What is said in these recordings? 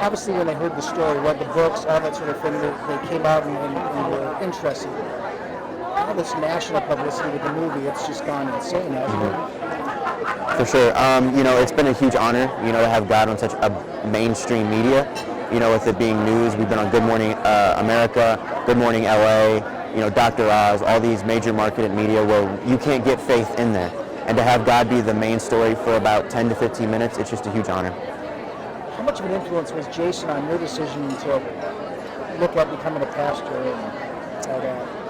obviously when they heard the story, read the books, all that sort of thing, they came out and were interested. All this national publicity with the movie, it's just gone insane, hasn't it? For sure. It's been a huge honor, to have God on such a mainstream media. With it being news, we've been on Good Morning America, Good Morning LA, Dr. Oz, all these major marketed media where you can't get faith in there. And to have God be the main story for about 10 to 15 minutes, it's just a huge honor. How much of an influence was Jason on your decision to look at becoming a pastor and all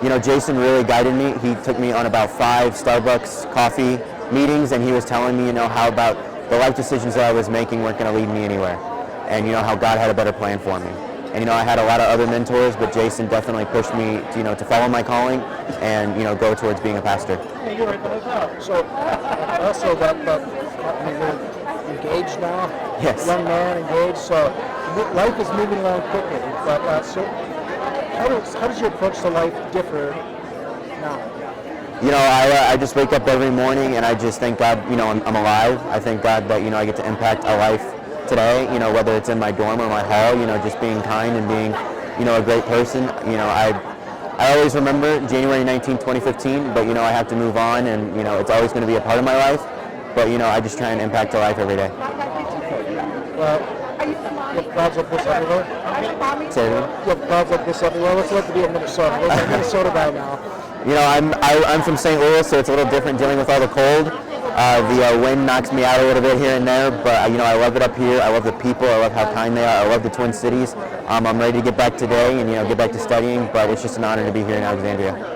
that? Jason really guided me. He took me on about 5 Starbucks coffee meetings, and he was telling me, how about the life decisions that I was making weren't going to lead me anywhere. And how God had a better plan for me. And I had a lot of other mentors, but Jason definitely pushed me to follow my calling and go towards being a pastor. So also you're engaged now. Yes. Young man engaged. So life is moving along quickly. But so how does your approach to life differ now? I just wake up every morning and I just thank God. I'm alive. I thank God that I get to impact a life today, whether it's in my dorm or my hall, just being kind and being, a great person. I always remember January 19, 2015, but, I have to move on and, it's always going to be a part of my life. But, I just try and impact a life every day. Well, you have crowds like this everywhere? Say it again? You have crowds like this everywhere? What's it like to be in Minnesota? What's a Minnesota guy now? I'm from St. Louis, so it's a little different dealing with all the cold. The wind knocks me out a little bit here and there, but I love it up here. I love the people. I love how kind they are. I love the Twin Cities. I'm ready to get back today and get back to studying, but it's just an honor to be here in Alexandria.